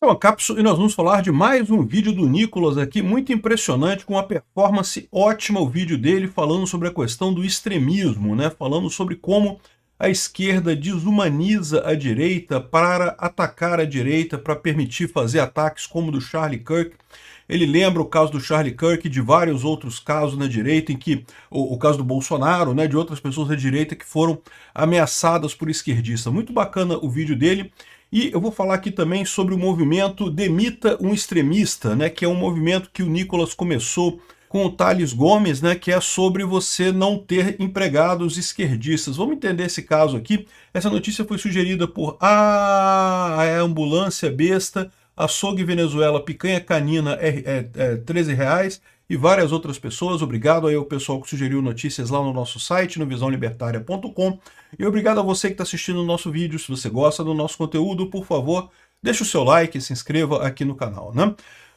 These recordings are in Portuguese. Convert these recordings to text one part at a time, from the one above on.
Então, a Cápsula, e nós vamos falar de mais um vídeo do Nicolas aqui, muito impressionante, com uma performance ótima, o vídeo dele falando sobre a questão do extremismo, né? Falando sobre como a esquerda desumaniza a direita para atacar a direita, para permitir fazer ataques como o do Charlie Kirk. Ele lembra o caso do Charlie Kirk e de vários outros casos na direita, em que o caso do Bolsonaro, né, de outras pessoas da direita que foram ameaçadas por esquerdistas. Muito bacana o vídeo dele. E eu vou falar aqui também sobre o movimento Demita um Extremista, né, que é um movimento que o Nicolas começou com o Thales Gomes, né, que é sobre você não ter empregados esquerdistas. Vamos entender esse caso aqui. Essa notícia foi sugerida por a Ambulância Besta, Açougue Venezuela, Picanha Canina, R$13, e várias outras pessoas. Obrigado aí ao pessoal que sugeriu notícias lá no nosso site, no visãolibertaria.com. E obrigado a você que está assistindo o nosso vídeo. Se você gosta do nosso conteúdo, por favor, deixe o seu like e se inscreva aqui no canal, né?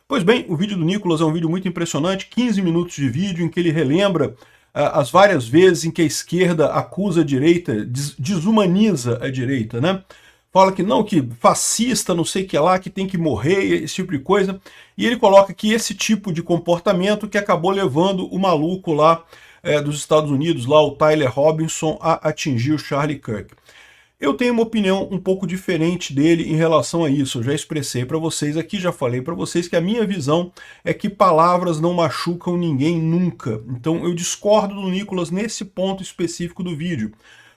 Pois bem, o vídeo do Nicolas é um vídeo muito impressionante, 15 minutos de vídeo em que ele relembra as várias vezes em que a esquerda acusa a direita, desumaniza a direita, né? Fala que não, que fascista, não sei o que lá, que tem que morrer, esse tipo de coisa. E ele coloca que esse tipo de comportamento que acabou levando o maluco lá dos Estados Unidos, lá o Tyler Robinson, a atingir o Charlie Kirk. Eu tenho uma opinião um pouco diferente dele em relação a isso. Eu já expressei para vocês aqui, já falei para vocês que a minha visão é que palavras não machucam ninguém nunca. Então eu discordo do Nicolas nesse ponto específico do vídeo.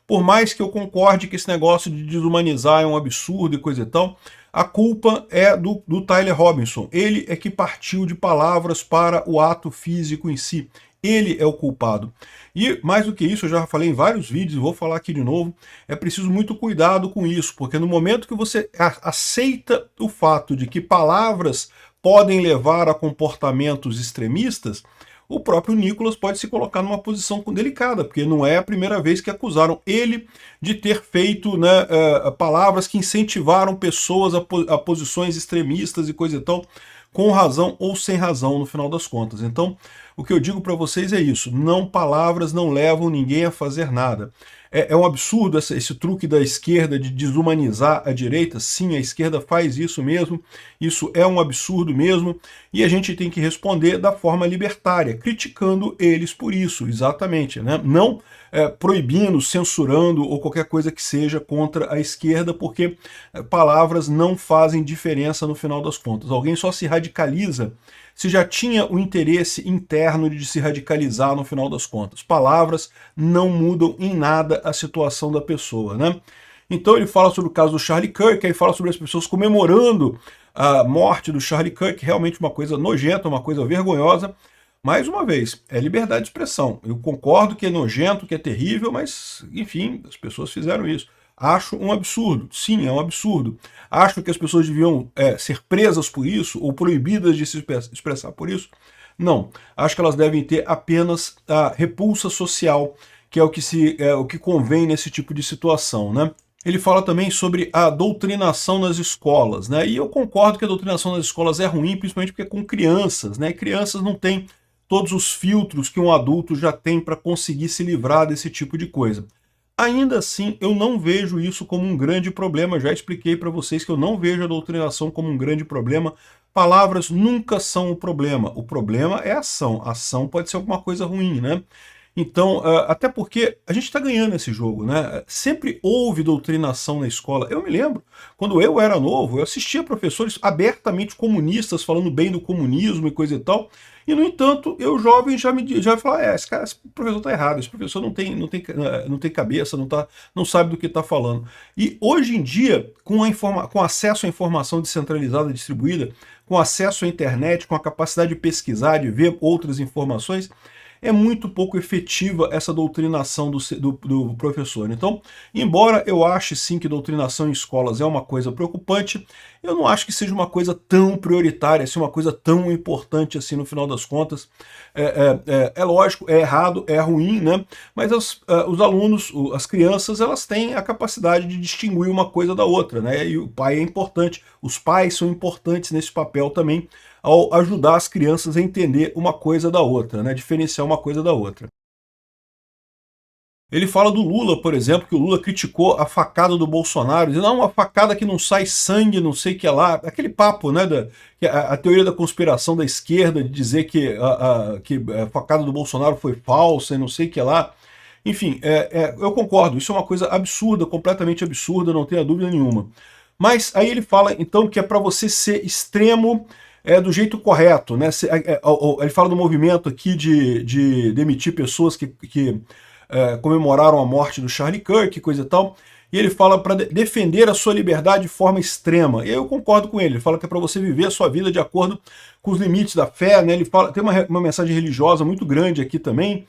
Por mais que eu concorde que esse negócio de desumanizar é um absurdo e coisa e tal, a culpa é do Tyler Robinson. Ele é que partiu de palavras para o ato físico em si. Ele é o culpado. E mais do que isso, eu já falei em vários vídeos, e vou falar aqui de novo, é preciso muito cuidado com isso, porque no momento que você aceita o fato de que palavras podem levar a comportamentos extremistas, o próprio Nicolas pode se colocar numa posição delicada, porque não é a primeira vez que acusaram ele de ter feito, né, palavras que incentivaram pessoas a posições extremistas e coisa e tal, com razão ou sem razão, no final das contas. Então, o que eu digo para vocês é isso, não, palavras não levam ninguém a fazer nada. É um absurdo esse truque da esquerda de desumanizar a direita. Sim, a esquerda faz isso mesmo, isso é um absurdo mesmo, e a gente tem que responder da forma libertária, criticando eles por isso, exatamente, né? Não proibindo, censurando ou qualquer coisa que seja contra a esquerda, porque palavras não fazem diferença no final das contas. Alguém só se radicaliza se já tinha o interesse interno de se radicalizar no final das contas. Palavras não mudam em nada a situação da pessoa, né? Então ele fala sobre o caso do Charlie Kirk, aí fala sobre as pessoas comemorando a morte do Charlie Kirk, realmente uma coisa nojenta, uma coisa vergonhosa. Mais uma vez, é liberdade de expressão. Eu concordo que é nojento, que é terrível, mas, enfim, as pessoas fizeram isso. Acho um absurdo. Sim, é um absurdo. Acho que as pessoas deviam ser presas por isso, ou proibidas de se expressar por isso. Não. Acho que elas devem ter apenas a repulsa social, que é o que convém nesse tipo de situação, né? Ele fala também sobre a doutrinação nas escolas, né? E eu concordo que a doutrinação nas escolas é ruim, principalmente porque é com crianças, né? Crianças não têm todos os filtros que um adulto já tem para conseguir se livrar desse tipo de coisa. Ainda assim, eu não vejo isso como um grande problema. Já expliquei para vocês que eu não vejo a doutrinação como um grande problema. Palavras nunca são o problema. O problema é a ação. A ação pode ser alguma coisa ruim, né? Então, até porque a gente está ganhando esse jogo, né? Sempre houve doutrinação na escola. Eu me lembro, quando eu era novo, eu assistia professores abertamente comunistas falando bem do comunismo e coisa e tal. E, no entanto, eu jovem já falava, esse professor está errado, esse professor não tem cabeça, não sabe do que está falando. E hoje em dia, com acesso à informação descentralizada, distribuída, com acesso à internet, com a capacidade de pesquisar, de ver outras informações, é muito pouco efetiva essa doutrinação do professor. Então, embora eu ache sim que doutrinação em escolas é uma coisa preocupante, eu não acho que seja uma coisa tão prioritária, assim, uma coisa tão importante assim no final das contas. É lógico, é errado, é ruim, né? Mas os alunos, as crianças, elas têm a capacidade de distinguir uma coisa da outra, né? E o pai é importante, os pais são importantes nesse papel também, ao ajudar as crianças a entender uma coisa da outra, né? Diferenciar uma coisa da outra. Ele fala do Lula, por exemplo, que o Lula criticou a facada do Bolsonaro, dizendo, não, uma facada que não sai sangue, não sei o que lá. Aquele papo, né, que a teoria da conspiração da esquerda, de dizer que a facada do Bolsonaro foi falsa e não sei o que lá. Enfim, eu concordo, isso é uma coisa absurda, completamente absurda, não tenha dúvida nenhuma. Mas aí ele fala, então, que é para você ser extremo do jeito correto, né? Ele fala do movimento aqui de demitir pessoas que comemoraram a morte do Charlie Kirk, coisa e tal, e ele fala para defender a sua liberdade de forma extrema. E eu concordo com ele fala que é para você viver a sua vida de acordo com os limites da fé, né? Ele fala, tem uma mensagem religiosa muito grande aqui também,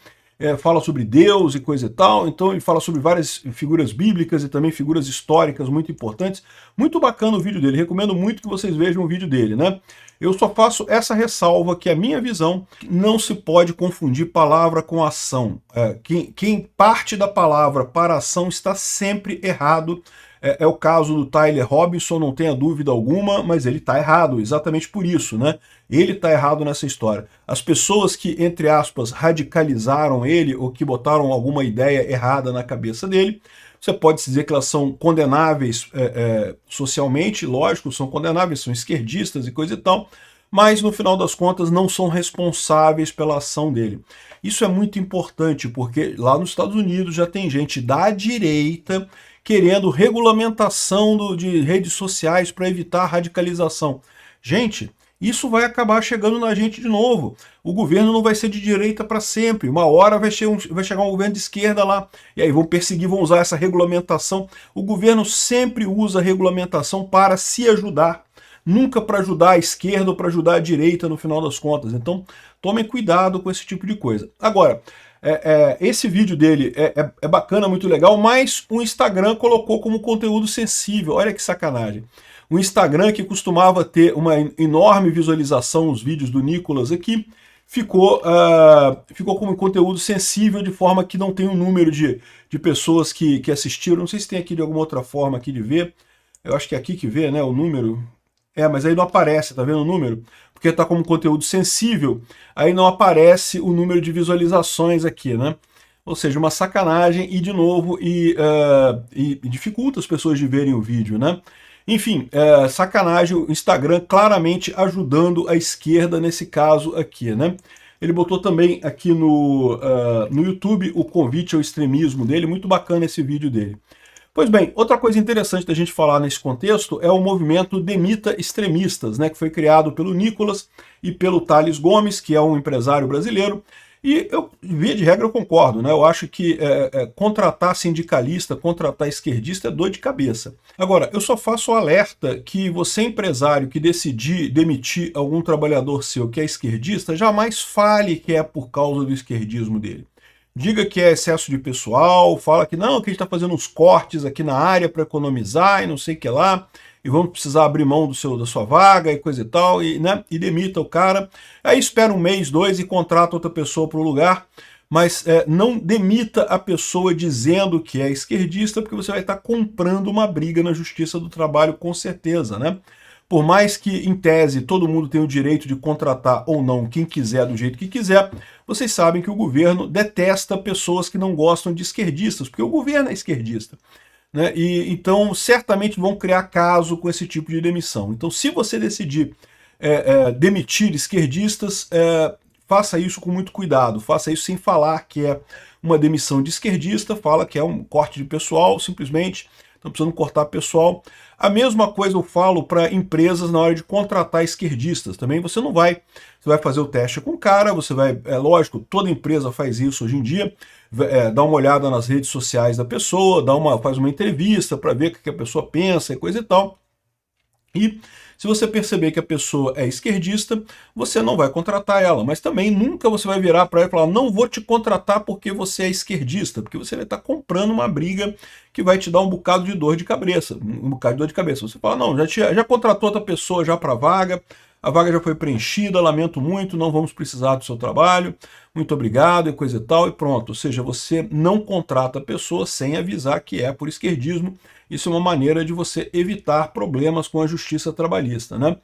fala sobre Deus e coisa e tal, então ele fala sobre várias figuras bíblicas e também figuras históricas muito importantes. Muito bacana o vídeo dele, recomendo muito que vocês vejam o vídeo dele, né? Eu só faço essa ressalva que a minha visão não se pode confundir palavra com ação. Quem parte da palavra para a ação está sempre errado. É o caso do Tyler Robinson, não tenha dúvida alguma, mas ele está errado, exatamente por isso, né? Ele está errado nessa história. As pessoas que, entre aspas, radicalizaram ele ou que botaram alguma ideia errada na cabeça dele, você pode dizer que elas são condenáveis socialmente, lógico, são condenáveis, são esquerdistas e coisa e tal, mas no final das contas não são responsáveis pela ação dele. Isso é muito importante, porque lá nos Estados Unidos já tem gente da direita querendo regulamentação de redes sociais para evitar radicalização. Gente, isso vai acabar chegando na gente de novo. O governo não vai ser de direita para sempre. Uma hora vai chegar um governo de esquerda lá, e aí vão perseguir, vão usar essa regulamentação. O governo sempre usa a regulamentação para se ajudar, nunca para ajudar a esquerda ou para ajudar a direita no final das contas. Então, tomem cuidado com esse tipo de coisa. Agora, esse vídeo dele é bacana, muito legal, mas o Instagram colocou como conteúdo sensível. Olha que sacanagem. O Instagram, que costumava ter uma enorme visualização, os vídeos do Nicolas aqui, ficou como conteúdo sensível, de forma que não tem um número de pessoas que assistiram. Não sei se tem aqui de alguma outra forma aqui de ver. Eu acho que é aqui que vê, né, o número. Mas aí não aparece, tá vendo o número? Porque está como conteúdo sensível, aí não aparece o número de visualizações aqui, né? Ou seja, uma sacanagem e, de novo, e dificulta as pessoas de verem o vídeo, né? Enfim, sacanagem, o Instagram claramente ajudando a esquerda nesse caso aqui, né? Ele botou também aqui no YouTube o convite ao extremismo dele, muito bacana esse vídeo dele. Pois bem, outra coisa interessante da gente falar nesse contexto é o movimento Demita Extremistas, né, que foi criado pelo Nicolas e pelo Thales Gomes, que é um empresário brasileiro. E eu, via de regra, eu concordo, né? Eu acho que contratar sindicalista, contratar esquerdista é dor de cabeça. Agora, eu só faço o alerta que você, empresário, que decidir demitir algum trabalhador seu que é esquerdista, jamais fale que é por causa do esquerdismo dele. Diga que é excesso de pessoal, fala que não, que a gente está fazendo uns cortes aqui na área para economizar e não sei o que lá, e vamos precisar abrir mão da sua vaga e coisa e tal, né, e demita o cara. Aí espera um mês, dois e contrata outra pessoa para o lugar, mas não demita a pessoa dizendo que é esquerdista, porque você vai estar comprando uma briga na Justiça do Trabalho com certeza, né? Por mais que, em tese, todo mundo tem o direito de contratar ou não quem quiser do jeito que quiser, vocês sabem que o governo detesta pessoas que não gostam de esquerdistas, porque o governo é esquerdista, né? E então, certamente vão criar caso com esse tipo de demissão. Então, se você decidir demitir esquerdistas, faça isso com muito cuidado, faça isso sem falar que é uma demissão de esquerdista, fala que é um corte de pessoal, simplesmente. Estão precisando cortar pessoal. A mesma coisa eu falo para empresas na hora de contratar esquerdistas. Também você vai fazer o teste com o cara, você vai, lógico, toda empresa faz isso hoje em dia, dá uma olhada nas redes sociais da pessoa, faz uma entrevista para ver o que a pessoa pensa e coisa e tal. E se você perceber que a pessoa é esquerdista, você não vai contratar ela, mas também nunca você vai virar para ela e falar, não vou te contratar porque você é esquerdista, porque você vai estar comprando uma briga que vai te dar um bocado de dor de cabeça, Você fala, não, já contratou outra pessoa já para a vaga já foi preenchida, lamento muito, não vamos precisar do seu trabalho, muito obrigado e coisa e tal, e pronto. Ou seja, você não contrata a pessoa sem avisar que é por esquerdismo. Isso é uma maneira de você evitar problemas com a justiça trabalhista, né?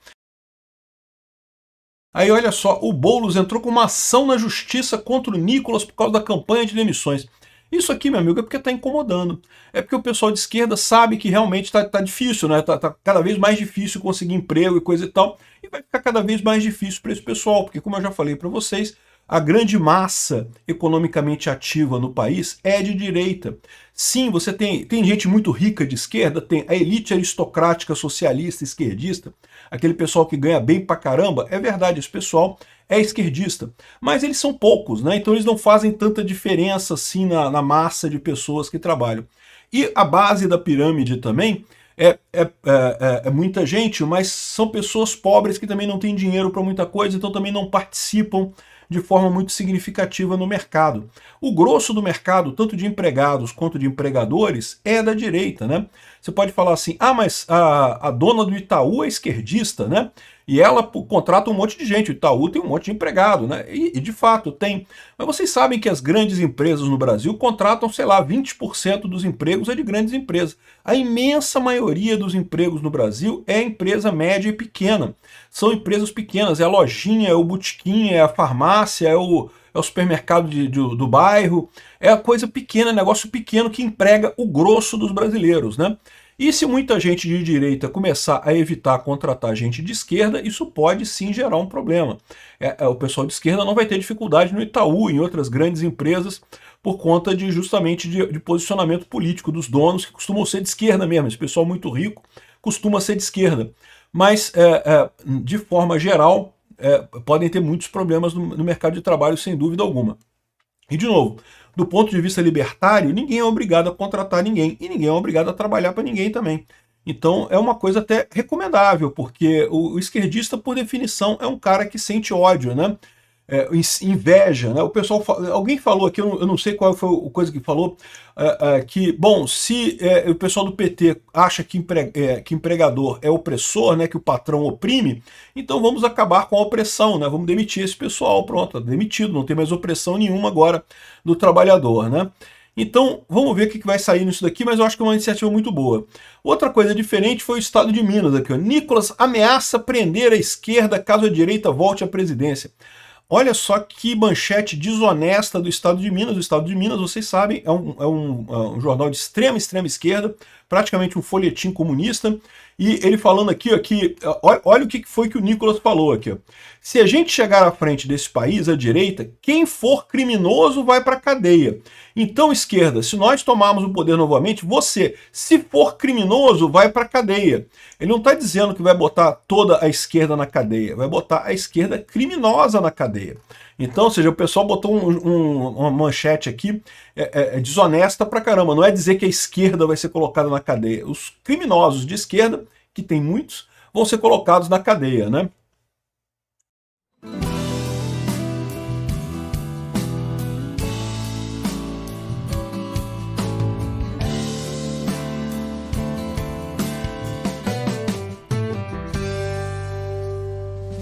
Aí olha só, o Boulos entrou com uma ação na justiça contra o Nicolas por causa da campanha de demissões. Isso aqui, meu amigo, é porque está incomodando. É porque o pessoal de esquerda sabe que realmente está difícil, né? Tá cada vez mais difícil conseguir emprego e coisa e tal. E vai ficar cada vez mais difícil para esse pessoal, porque como eu já falei para vocês, a grande massa economicamente ativa no país é de direita. Sim, você tem gente muito rica de esquerda, tem a elite aristocrática socialista esquerdista, aquele pessoal que ganha bem pra caramba, é verdade, esse pessoal é esquerdista. Mas eles são poucos, né? Então eles não fazem tanta diferença assim na massa de pessoas que trabalham. E a base da pirâmide também é muita gente, mas são pessoas pobres que também não têm dinheiro para muita coisa, então também não participam de forma muito significativa no mercado. O grosso do mercado, tanto de empregados quanto de empregadores, é da direita, né? Você pode falar assim, ah, mas a dona do Itaú é esquerdista, né? E ela contrata um monte de gente, o Itaú tem um monte de empregado, né? E de fato tem. Mas vocês sabem que as grandes empresas no Brasil contratam, sei lá, 20% dos empregos é de grandes empresas. A imensa maioria dos empregos no Brasil é empresa média e pequena. São empresas pequenas, é a lojinha, é o botequim, é a farmácia, é o supermercado do bairro. É a coisa pequena, negócio pequeno que emprega o grosso dos brasileiros, né? E se muita gente de direita começar a evitar contratar gente de esquerda, isso pode sim gerar um problema. O pessoal de esquerda não vai ter dificuldade no Itaú, em outras grandes empresas, por conta justamente de posicionamento político dos donos, que costumam ser de esquerda mesmo. Esse pessoal muito rico costuma ser de esquerda. Mas, de forma geral, podem ter muitos problemas no mercado de trabalho, sem dúvida alguma. E, de novo, do ponto de vista libertário, ninguém é obrigado a contratar ninguém e ninguém é obrigado a trabalhar para ninguém também. Então é uma coisa até recomendável, porque o esquerdista, por definição, é um cara que sente ódio, né? Inveja, né? O pessoal, alguém falou aqui, eu não sei qual foi a coisa que falou, que, bom, se o pessoal do PT acha que empregador é opressor, né, que o patrão oprime, então vamos acabar com a opressão, né? Vamos demitir esse pessoal, pronto, tá demitido, não tem mais opressão nenhuma agora do trabalhador, né? Então, vamos ver o que vai sair nisso daqui, mas eu acho que é uma iniciativa muito boa. Outra coisa diferente foi o estado de Minas aqui, ó. Nicolas ameaça prender a esquerda caso a direita volte à presidência. Olha só que manchete desonesta do Estado de Minas. O Estado de Minas, vocês sabem, é um jornal de extrema esquerda, praticamente um folhetim comunista. E ele falando aqui, ó, olha o que foi que o Nicolas falou aqui. Ó. Se a gente chegar à frente desse país, à direita, quem for criminoso vai para a cadeia. Então, esquerda, se nós tomarmos o poder novamente, você, se for criminoso, vai para a cadeia. Ele não está dizendo que vai botar toda a esquerda na cadeia, vai botar a esquerda criminosa na cadeia. Então, ou seja, o pessoal botou uma manchete aqui desonesta pra caramba. Não é dizer que a esquerda vai ser colocada na cadeia. Os criminosos de esquerda, que tem muitos, vão ser colocados na cadeia, né?